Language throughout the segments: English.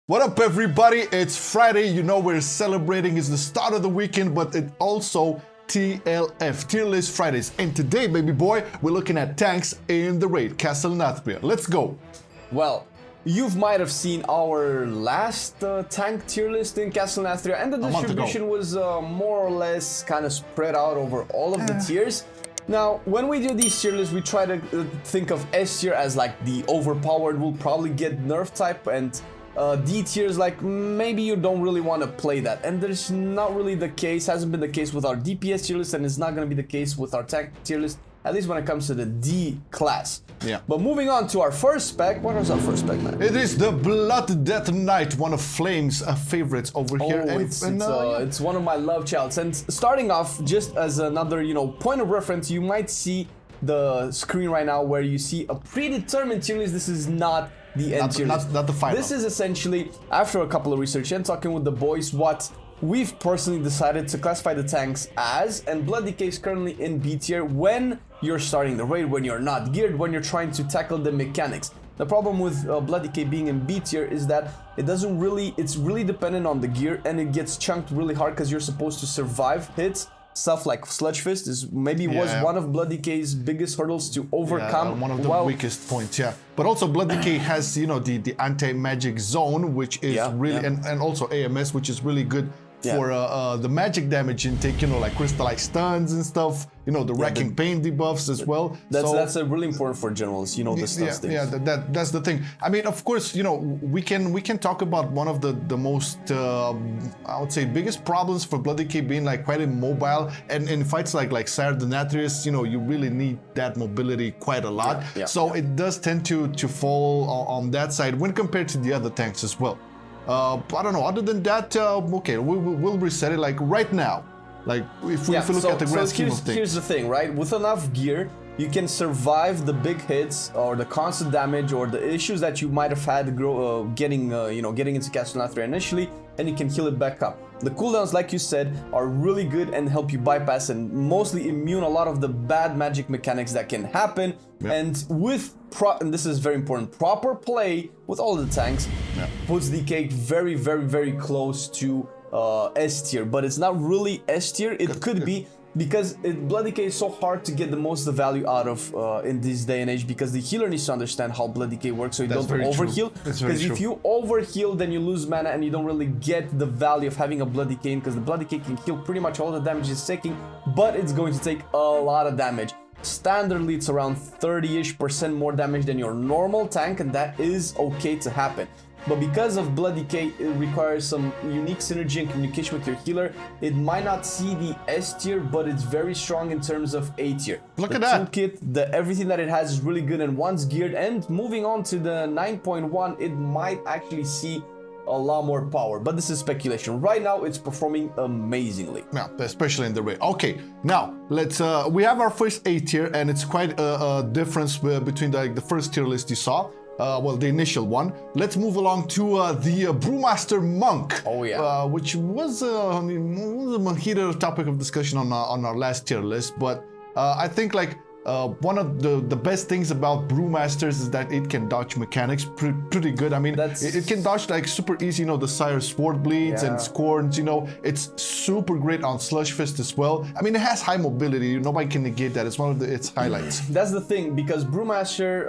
What up, everybody? It's Friday. You know we're celebrating. It's the start of the weekend, but it also TLF, Tier List Fridays. And today, baby boy, we're looking at tanks in the raid, Castle Nathria. Let's go. Well, you might have seen our last tank tier list in Castle Nathria, and the distribution was more or less kind of spread out over all of the tiers. Now, when we do these tier lists, we try to think of S tier as like the overpowered, will probably get nerf type, and D tier is like maybe you don't really want to play that, and there's not really the case, hasn't been the case with our DPS tier list, and it's not going to be the case with our tank tier list, at least when it comes to the D class. Yeah. But moving on to our first spec, what is our first spec, man? It is the Blood Death Knight, one of Flame's favorites over here. It's one of my love childs. And starting off, just as another, point of reference, you might see the screen right now where you see a predetermined tier list. This is not the end tier list. Not the final. This is essentially, after a couple of research and talking with the boys, what we've personally decided to classify the tanks as, and Blood Decay is currently in B tier when you're starting the raid, when you're not geared, when you're trying to tackle the mechanics. The problem with Blood Decay being in B tier is that it's really dependent on the gear, and it gets chunked really hard because you're supposed to survive hits. Stuff like Sludge Fist was one of Blood Decay's biggest hurdles to overcome. One of the weakest points, But also Blood Decay has, the anti-magic zone, which is and also AMS, which is really good for the magic damage intake, like crystallized stuns and stuff, the wrecking pain debuffs as well. That's really important for generals, the stuns things. That's the thing. I mean, of course, we can talk about one of the most I would say biggest problems for Blood Decay being like quite immobile, and in fights like Sire the Nathrius, you really need that mobility quite a lot. So it does tend to fall on that side when compared to the other tanks as well. I don't know, other than that, okay, we'll reset it like right now. Like if we look at the grand scheme of things. Here's the thing, right? With enough gear, you can survive the big hits or the constant damage or the issues that you might have had getting into Castle Nathria initially, and you can heal it back up. The cooldowns, like you said, are really good and help you bypass and mostly immune a lot of the bad magic mechanics that can happen. And with and this is very important, proper play with all the tanks puts DK very, very, very close to S tier, but it's not really S tier. It could be, because Blood Decay is so hard to get the most value out of in this day and age, because the healer needs to understand how Blood Decay works, so you don't overheal. Because if you overheal, then you lose mana and you don't really get the value of having a Blood Decay, because the Blood Decay can heal pretty much all the damage it's taking, but it's going to take a lot of damage. Standardly, it's around 30-ish% more damage than your normal tank, and that is okay to happen. But because of Blood Decay, it requires some unique synergy and communication with your healer. It might not see the S tier, but it's very strong in terms of A tier. Look at that. The toolkit, everything that it has is really good, and once geared, and moving on to the 9.1, it might actually see a lot more power, but this is speculation. Right now, it's performing amazingly. Yeah, especially in the raid. Okay, now let's. We have our first A tier, and it's quite a difference between the first tier list you saw. Well, the initial one. Let's move along to the Brewmaster Monk. Oh yeah. Which was a heated topic of discussion on our last tier list, but I think one of the best things about Brewmasters is that it can dodge mechanics pretty good. I mean, it can dodge like super easy, the Sire Sword Bleeds and Scorns, it's super great on Sludge Fist as well. I mean, it has high mobility, nobody can negate that. It's one of its highlights. That's the thing, because Brewmaster,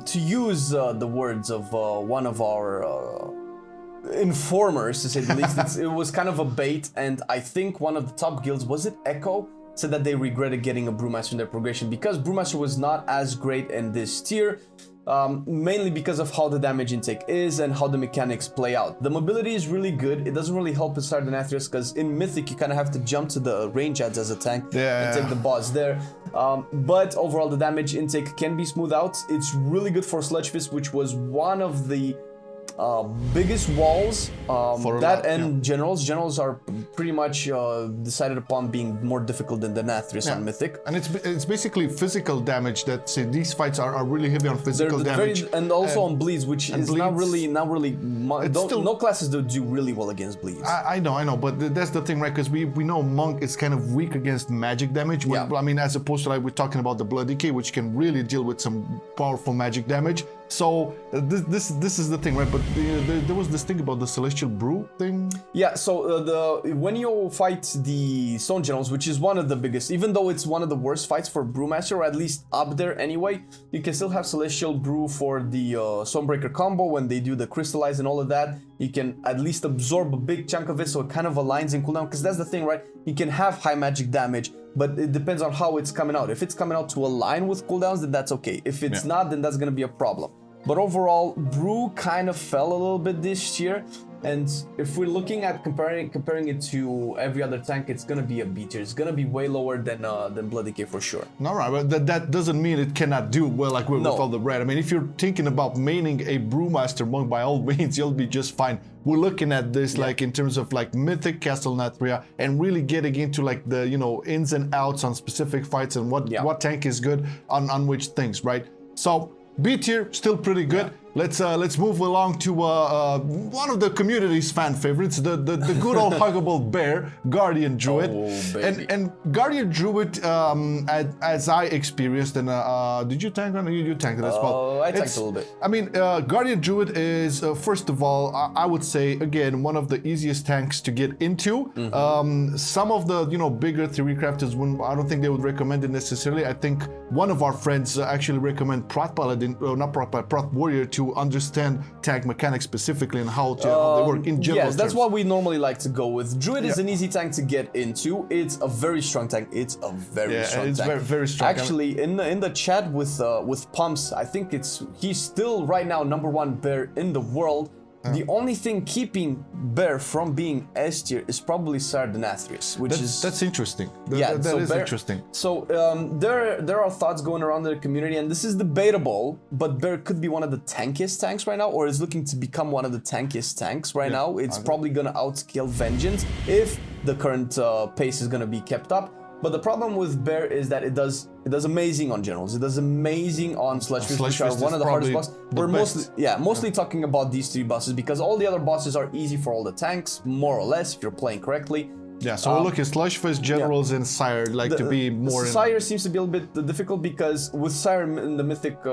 to use the words of one of our informers, to say the least, it was kind of a bait, and I think one of the top guilds, was it Echo? Said that they regretted getting a Brewmaster in their progression because Brewmaster was not as great in this tier, mainly because of how the damage intake is and how the mechanics play out. The mobility is really good. It doesn't really help inside the Nathrius, because in Mythic you kind of have to jump to the range adds as a tank and take the boss there. But overall the damage intake can be smoothed out. It's really good for Sludge Fist, which was one of the biggest walls generals are pretty much decided upon being more difficult than the Nathrius on Mythic, and it's basically physical damage. That these fights are really heavy on physical damage, and also on bleeds, which is not really no classes that do really well against bleeds. I know, but that's the thing, right? Because we know Monk is kind of weak against magic damage. I mean, as opposed to we're talking about the Blood Decay, which can really deal with some powerful magic damage. So this is the thing, right? But there was this thing about the Celestial Brew thing. Yeah, so when you fight the Stone Generals, which is one of the biggest, even though it's one of the worst fights for Brewmaster, or at least up there anyway, you can still have Celestial Brew for the Stonebreaker combo when they do the Crystallize and all of that. You can at least absorb a big chunk of it, so it kind of aligns in cooldown, because that's the thing, right? You can have high magic damage, but it depends on how it's coming out. If it's coming out to align with cooldowns, then that's okay. If it's not, then that's gonna be a problem. But overall, Brew kind of fell a little bit this year, and if we're looking at comparing it to every other tank, it's gonna be a B tier. It's gonna be way lower than Bloody K for sure. No, right, but that doesn't mean it cannot do well like with all the red. I mean, if you're thinking about maining a Brewmaster Monk, by all means, you'll be just fine. We're looking at this like in terms of like Mythic Castle Nathria and really getting into like the ins and outs on specific fights and what tank is good on which things, right? So B tier, still pretty good. Yeah. Let's move along to one of the community's fan favorites, the good old huggable bear, Guardian Druid. Oh, baby. And Guardian Druid, as I experienced, and did you tank on? You tanked it as well. I tanked a little bit. I mean, Guardian Druid is first of all, I would say again one of the easiest tanks to get into. Some of the bigger theory crafters, I don't think they would recommend it necessarily. I think one of our friends actually recommend Prot Paladin, not Prot Warrior to understand tank mechanics specifically and how they work in general. Yes, that's what we normally like to go with. Druid is an easy tank to get into. It's a very strong tank. It's a very strong tank. Very, very strong. Actually, in the chat with Pumps, I think he's still right now #1 bear in the world. The only thing keeping Bear from being S tier is probably Nathria, which that's interesting. That is interesting. So there are thoughts going around in the community, and this is debatable, but Bear could be one of the tankiest tanks right now, or is looking to become one of the tankiest tanks right now. It's probably gonna outscale Vengeance if the current pace is gonna be kept up. But the problem with Bear is that it does amazing on generals. It does amazing on Sludge Fist, which are one of the hardest bosses. We're mostly talking about these 3 bosses because all the other bosses are easy for all the tanks, more or less, if you're playing correctly. Yeah, so we're looking at Sludge Fist, Generals, and Sire to be more. Sire seems to be a little bit difficult because with Sire in the mythic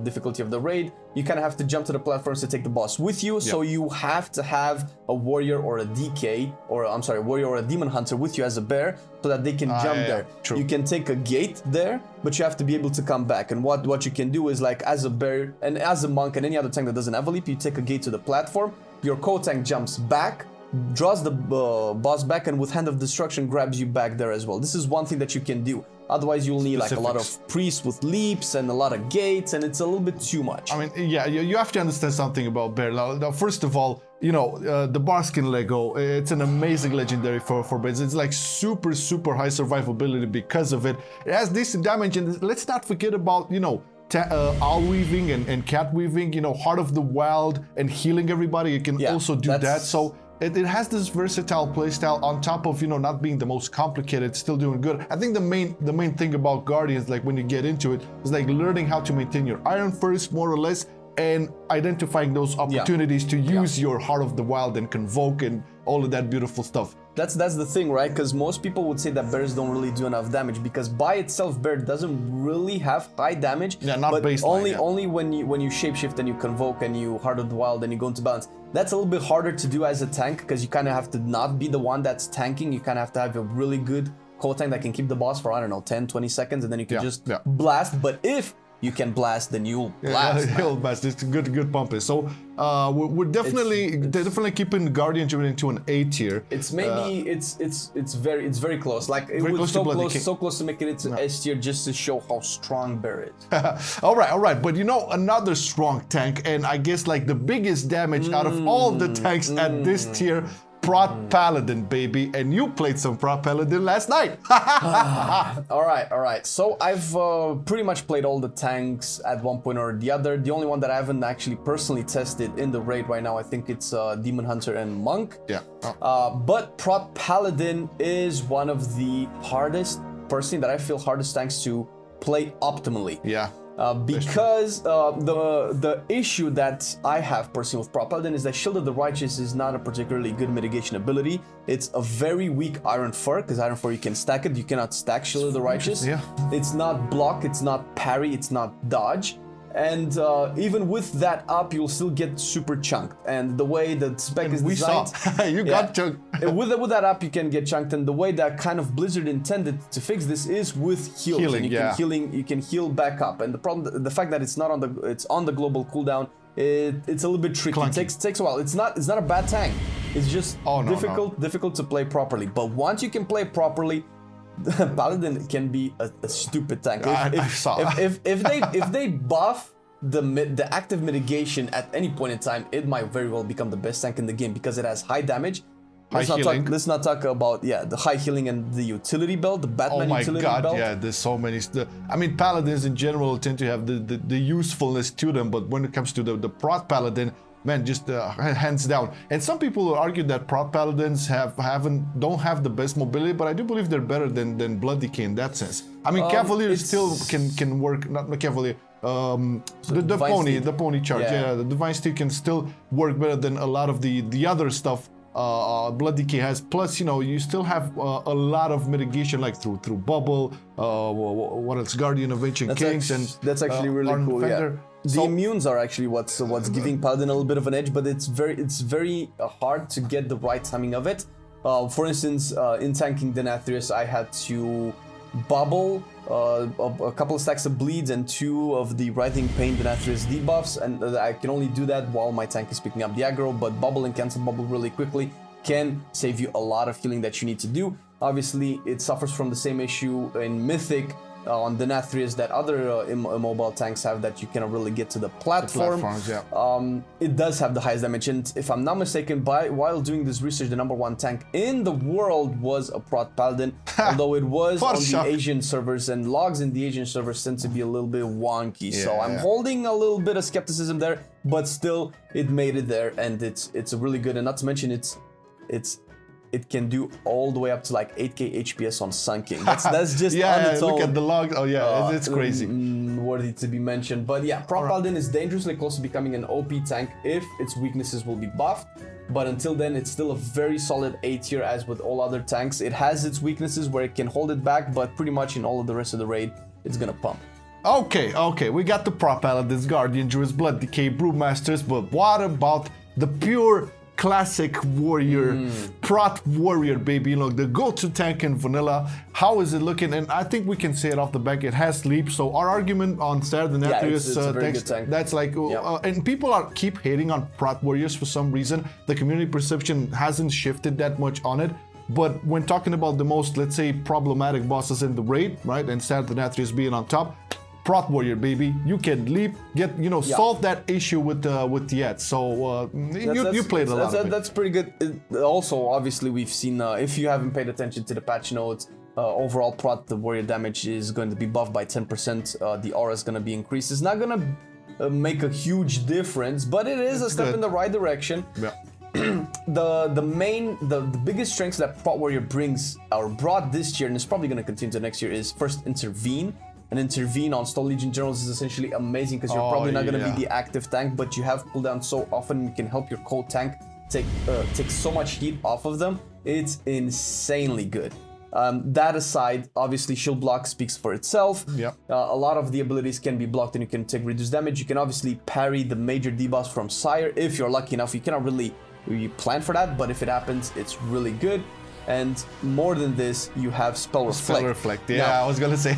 difficulty of the raid, you kind of have to jump to the platforms to take the boss with you. So you have to have a warrior or a DK, or I'm sorry, warrior or a demon hunter with you as a bear, so that they can jump there. True. You can take a gate there, but you have to be able to come back. And what you can do is, like, as a bear and as a monk and any other tank that doesn't have a leap, you take a gate to the platform. Your co-tank jumps back, draws the boss back, and with Hand of Destruction grabs you back there as well. This is one thing that you can do. Otherwise, you'll need like a lot of priests with leaps and a lot of gates, and it's a little bit too much. I mean, yeah, you have to understand something about Bear. Now, first of all, the Barskin Lego, it's an amazing legendary for bears. It's like super high survivability because of it. It has decent damage, and let's not forget about, owl weaving and cat weaving, Heart of the Wild and healing everybody. You can also do that. So it has this versatile playstyle on top of not being the most complicated, still doing good. I think the main thing about Guardians, like when you get into it, is like learning how to maintain your iron first, more or less, and identifying those opportunities to use your Heart of the Wild and Convoke and all of that beautiful stuff. That's the thing, right? Because most people would say that bears don't really do enough damage because by itself, bear doesn't really have high damage. Yeah, not but baseline. Only when you shapeshift and you convoke and you Heart of the Wild and you go into balance. That's a little bit harder to do as a tank because you kind of have to not be the one that's tanking. You kind of have to have a really good co-tank that can keep the boss for, I don't know, 10, 20 seconds, and then you can just blast. But if you can blast, then you'll blast. He'll blast. It's good pumping. So we're definitely keeping Guardian Druid into an A tier. It's maybe it's very close. Like it was so close to making it to S tier just to show how strong Bear is. all right. But another strong tank, and I guess like the biggest damage out of all the tanks at this tier. Prot Paladin, baby, and you played some Prot Paladin last night. All right. So I've pretty much played all the tanks at one point or the other. The only one that I haven't actually personally tested in the raid right now, I think it's Demon Hunter and Monk. Yeah. But Prot Paladin is one of the hardest tanks to play optimally. Yeah. Because the issue that I have personally with Prot Paladin is that Shield of the Righteous is not a particularly good mitigation ability. It's a very weak Iron Fur, because Iron Fur you can stack it, you cannot stack Shield of the Righteous. Yeah. It's not block, it's not parry, it's not dodge. And even with that up, you'll still get super chunked. And the way that spec is designed, you got chunked. with that up, you can get chunked. And the way that kind of Blizzard intended to fix this is with heals. Healing, and you can heal back up. And the problem, the fact that it's not on the global cooldown, it's a little bit tricky. It takes a while. It's not a bad tank. It's just difficult to play properly. But once you can play properly, Paladin can be a stupid tank. If they buff the active mitigation at any point in time, it might very well become the best tank in the game because it has high damage. Let's not talk about the high healing and the utility build, the Batman utility build. Oh my god, yeah, there's so many. I mean, Paladins in general tend to have the usefulness to them, but when it comes to the prot Paladin, man, just hands down. And some people will argue that prot Paladins don't have the best mobility, but I do believe they're better than Blood Decay in that sense. I mean, Cavalier still can work, not Cavalier. The pony charge, the Divine Steel can still work better than a lot of the other stuff Blood Decay has. Plus, you still have a lot of mitigation, like through Bubble, what else, Guardian of Ancient Kings, and that's actually really cool. Defender. The immunes are actually what's giving Paladin a little bit of an edge, but it's very hard to get the right timing of it. For instance, in tanking the Nathria, I had to bubble a couple of stacks of bleeds and 2 of the Writhing Pain Denathria's debuffs, and I can only do that while my tank is picking up the aggro, but bubble and cancel bubble really quickly can save you a lot of healing that you need to do. Obviously, it suffers from the same issue in Mythic on the Nathrias that other immobile tanks have, that you cannot really get to the platform. It does have the highest damage, and if I'm not mistaken, while doing this research, the #1 tank in the world was a prot Paladin, although it was on the Asian servers, and logs in the Asian servers tend to be a little bit wonky. So I'm holding a little bit of skepticism there, but still, it made it there, and it's a really good, and not to mention it can do all the way up to like 8k HPS on Sun King. That's just on its own. Look at the logs. Oh yeah, it's crazy. Worthy to be mentioned. But yeah, Prot Paladin is dangerously close to becoming an OP tank if its weaknesses will be buffed. But until then, it's still a very solid A tier, as with all other tanks. It has its weaknesses where it can hold it back, but pretty much in all of the rest of the raid, it's gonna pump. Okay, we got the Prot Paladins, Guardian Druids, Blood Decay, Brewmasters, but what about the pure classic warrior, prot warrior, baby? Look, the go-to tank in vanilla. How is it looking? And I think we can say it off the back, it has leap. So our argument on Saturday Nathria's tank, that's like, and people keep hating on prot warriors for some reason. The community perception hasn't shifted that much on it. But when talking about the most, let's say, problematic bosses in the raid, right, and Saturday Nathria's being on top, prot warrior, baby, you can leap, solve that issue with the ads. So you played a lot of it. That's pretty good. Also, obviously, we've seen, if you haven't paid attention to the patch notes, overall prot, the warrior damage is going to be buffed by 10%. The aura is going to be increased. It's not going to make a huge difference, but it is a step in the right direction. Yeah. The biggest strengths that prot warrior brings, or brought this year, and is probably going to continue to next year, is first intervene. And intervene on Stone Legion generals is essentially amazing because you're probably not going to be the active tank, but you have cooldown so often, you can help your cold tank take so much heat off of them. It's insanely good. That aside, obviously shield block speaks for itself. A lot of the abilities can be blocked and you can take reduced damage. You can obviously parry the major debuffs from Sire if you're lucky enough. You cannot really plan for that, but if it happens, it's really good. And more than this, you have Spell Reflect. Spell Reflect, now, I was gonna say.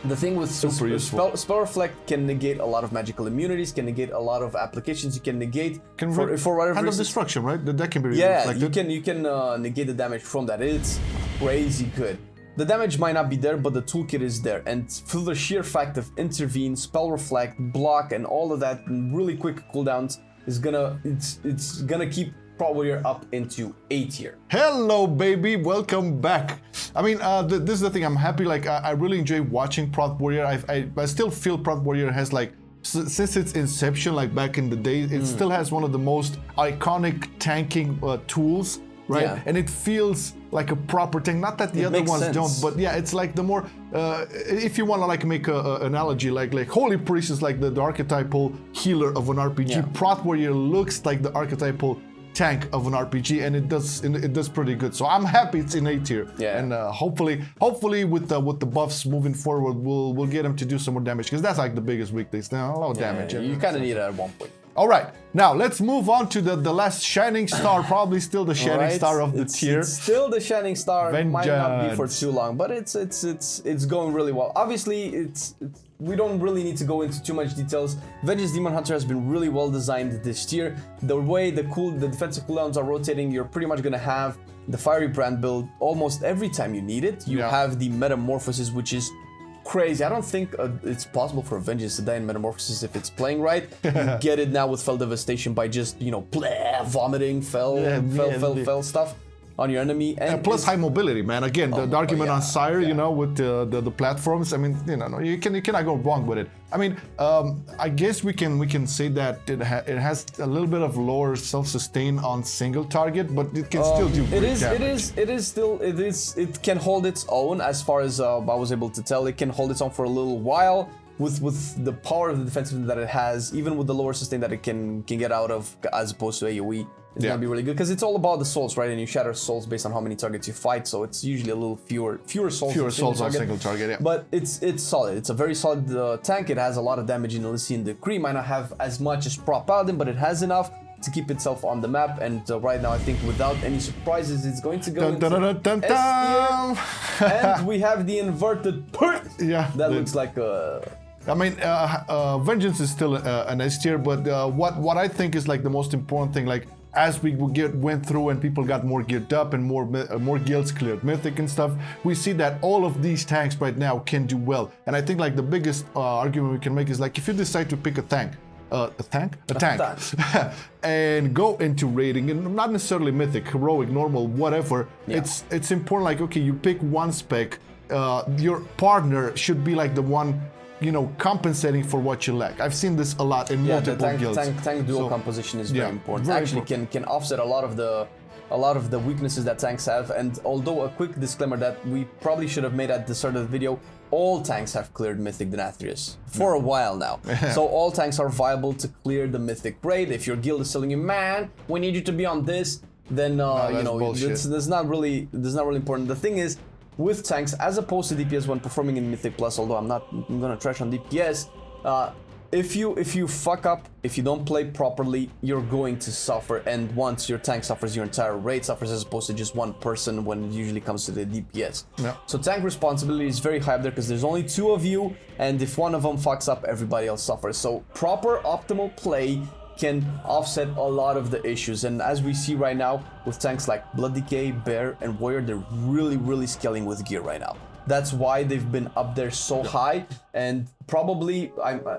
The thing with Spell Reflect can negate a lot of magical immunities, can negate a lot of applications. You can negate for whatever Hand of Destruction, right? That can be reflected. you can negate the damage from that. It's crazy good. The damage might not be there, but the toolkit is there. And through the sheer fact of intervene, Spell Reflect, block, and all of that really quick cooldowns, it's gonna keep Prot Warrior up into A tier. Hello, baby, welcome back. I mean, this is the thing. I'm happy. Like, I really enjoy watching Prot Warrior. I still feel Prot Warrior has, like, since its inception, like back in the day, it still has one of the most iconic tanking tools, right? Yeah. And it feels like a proper tank. Not that the other ones don't, but yeah, it's like the more. If you want to like make an analogy, like Holy Priest is like the archetypal healer of an RPG. Yeah. Prot Warrior looks like the archetypal tank of an RPG, and it does pretty good. So I'm happy it's in A tier. Yeah. And hopefully with the buffs moving forward, we'll get him to do some more damage, because that's like the biggest weakness. Now a lot of damage. You kind of need it at one point. All right, now let's move on to the last shining star, probably still the shining star of the tier. It's still the shining star. It might not be for Vengeance. too long, but it's going really well. Obviously, we don't really need to go into too much details. Vengeance Demon Hunter has been really well designed this tier. The way the defensive cooldowns are rotating, you're pretty much gonna have the Fiery Brand build almost every time you need it. You have the Metamorphosis, which is crazy. I don't think it's possible for Vengeance to die in Metamorphosis if it's playing right. You get it now with Fell Devastation by just, vomiting fell stuff on your enemy. And plus high mobility, man. Again, the argument on Sire, with the platforms. I mean, you cannot go wrong with it. I mean, I guess we can say that it has a little bit of lower self-sustain on single target, but it can still do great damage. It can hold its own, as far as I was able to tell. It can hold its own for a little while with the power of the defensive that it has, even with the lower sustain that it can get out of, as opposed to AoE. It's gonna be really good, because it's all about the souls, right? And you shatter souls based on how many targets you fight, so it's usually a little fewer souls. Fewer souls on single target, yeah. But it's solid. It's a very solid tank. It has a lot of damage in Elysian Decree. Might not have as much as Prop Paladin, but it has enough to keep itself on the map. And right now, I think without any surprises, it's going to go into S tier. And we have the inverted that looks like a... I mean, Vengeance is still an S tier, but what I think is like the most important thing, like as we went through and people got more geared up and more guilds cleared Mythic and stuff, we see that all of these tanks right now can do well. And I think like the biggest argument we can make is like, if you decide to pick a tank, and go into raiding, and not necessarily Mythic, Heroic, Normal, whatever, it's important, like, okay, you pick one spec, your partner should be like the one compensating for what you lack. I've seen this a lot in multiple guilds. Tank dual composition is very important. Actually, can offset a lot of the weaknesses that tanks have. And although a quick disclaimer that we probably should have made at the start of the video, all tanks have cleared Mythic Nathrias for a while now. So all tanks are viable to clear the Mythic raid. If your guild is telling you, man, we need you to be on this, then that's not really important. The thing is, with tanks, as opposed to DPS when performing in Mythic Plus, although I'm gonna trash on DPS, if you fuck up, if you don't play properly, you're going to suffer, and once your tank suffers, your entire raid suffers, as opposed to just one person when it usually comes to the DPS. So tank responsibility is very high up there, because there's only 2 of you, and if one of them fucks up, everybody else suffers. So proper optimal play can offset a lot of the issues, and as we see right now with tanks like Blood Decay, Bear, and Warrior, they're really scaling with gear right now. That's why they've been up there so high, and probably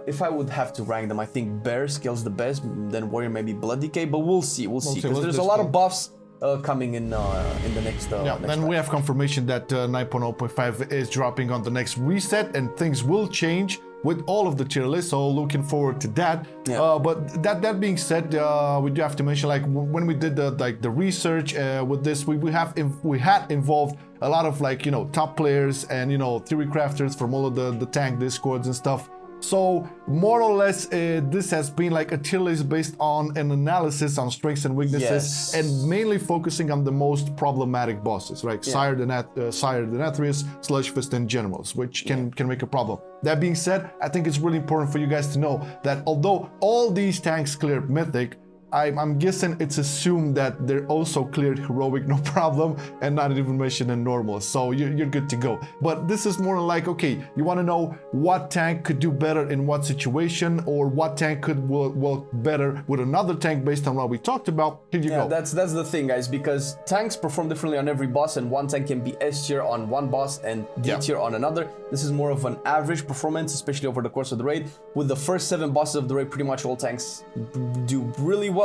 if I would have to rank them, I think Bear scales the best, then Warrior maybe Blood Decay, but we'll see, because there's a lot of buffs coming in the next then we have confirmation that 9.0.5 is dropping on the next reset, and things will change with all of the tier lists, so looking forward to that. But that being said, we do have to mention, like, when we did the research with this, we had involved a lot of, like, top players and theory crafters from all of the tank discords and stuff. So more or less, this has been like a tier list based on an analysis on strengths and weaknesses, and mainly focusing on the most problematic bosses, right? Sire the Nathrias, Sludge Fist, and Generals, which can make a problem. That being said, I think it's really important for you guys to know that although all these tanks cleared Mythic, I'm guessing it's assumed that they're also cleared Heroic, no problem, and not even mentioned in Normal, so you're good to go. But this is more like, okay, you want to know what tank could do better in what situation, or what tank could work better with another tank based on what we talked about. Here you go. That's the thing, guys, because tanks perform differently on every boss, and one tank can be S tier on one boss and D tier on another. This is more of an average performance, especially over the course of the raid. With the first 7 bosses of the raid, pretty much all tanks do really well.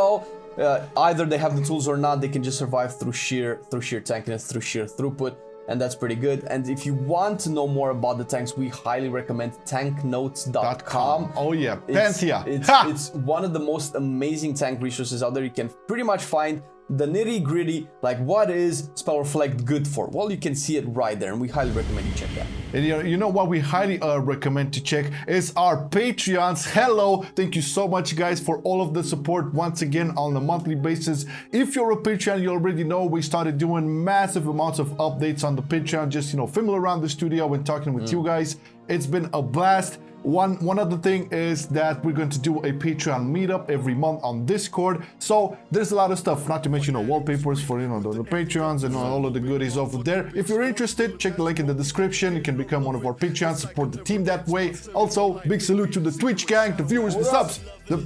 Either they have the tools or not, they can just survive through sheer tankiness, through sheer throughput, and that's pretty good. And if you want to know more about the tanks, we highly recommend tanknotes.com. Oh yeah, Panthea. It's one of the most amazing tank resources out there. You can pretty much find the nitty gritty, like what is Spell Reflect good for? Well, you can see it right there, and we highly recommend you check that. And you know what we highly recommend to check is our Patreons. Hello, thank you so much guys for all of the support once again on a monthly basis. If you're a Patreon, you already know we started doing massive amounts of updates on the Patreon, just fiddle around the studio and talking with you guys. It's been a blast. One other thing is that we're going to do a Patreon meetup every month on Discord. So there's a lot of stuff, not to mention wallpapers for the Patreons and all of the goodies over there. If you're interested, check the link in the description. You can become one of our Patreons, support the team that way. Also, big salute to the Twitch gang, the viewers, the subs, the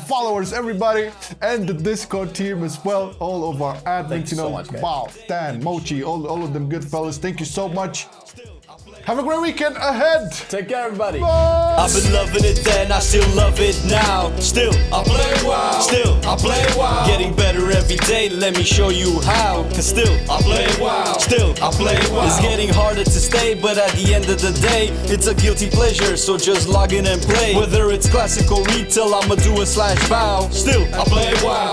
followers, everybody, and the Discord team as well. All of our admins, so much, guys. Bao, Stan, Mochi, all of them good fellas. Thank you so much. Have a great weekend ahead. Take care, everybody. Bye. I've been loving it then, I still love it now. Still, I play WoW. Still, I play WoW. Getting better every day, let me show you how. Cause still, I play WoW. Still, I play WoW. It's getting harder to stay, but at the end of the day, it's a guilty pleasure, so just log in and play. Whether it's classic or retail, I'ma do a /bow. Still, I play WoW.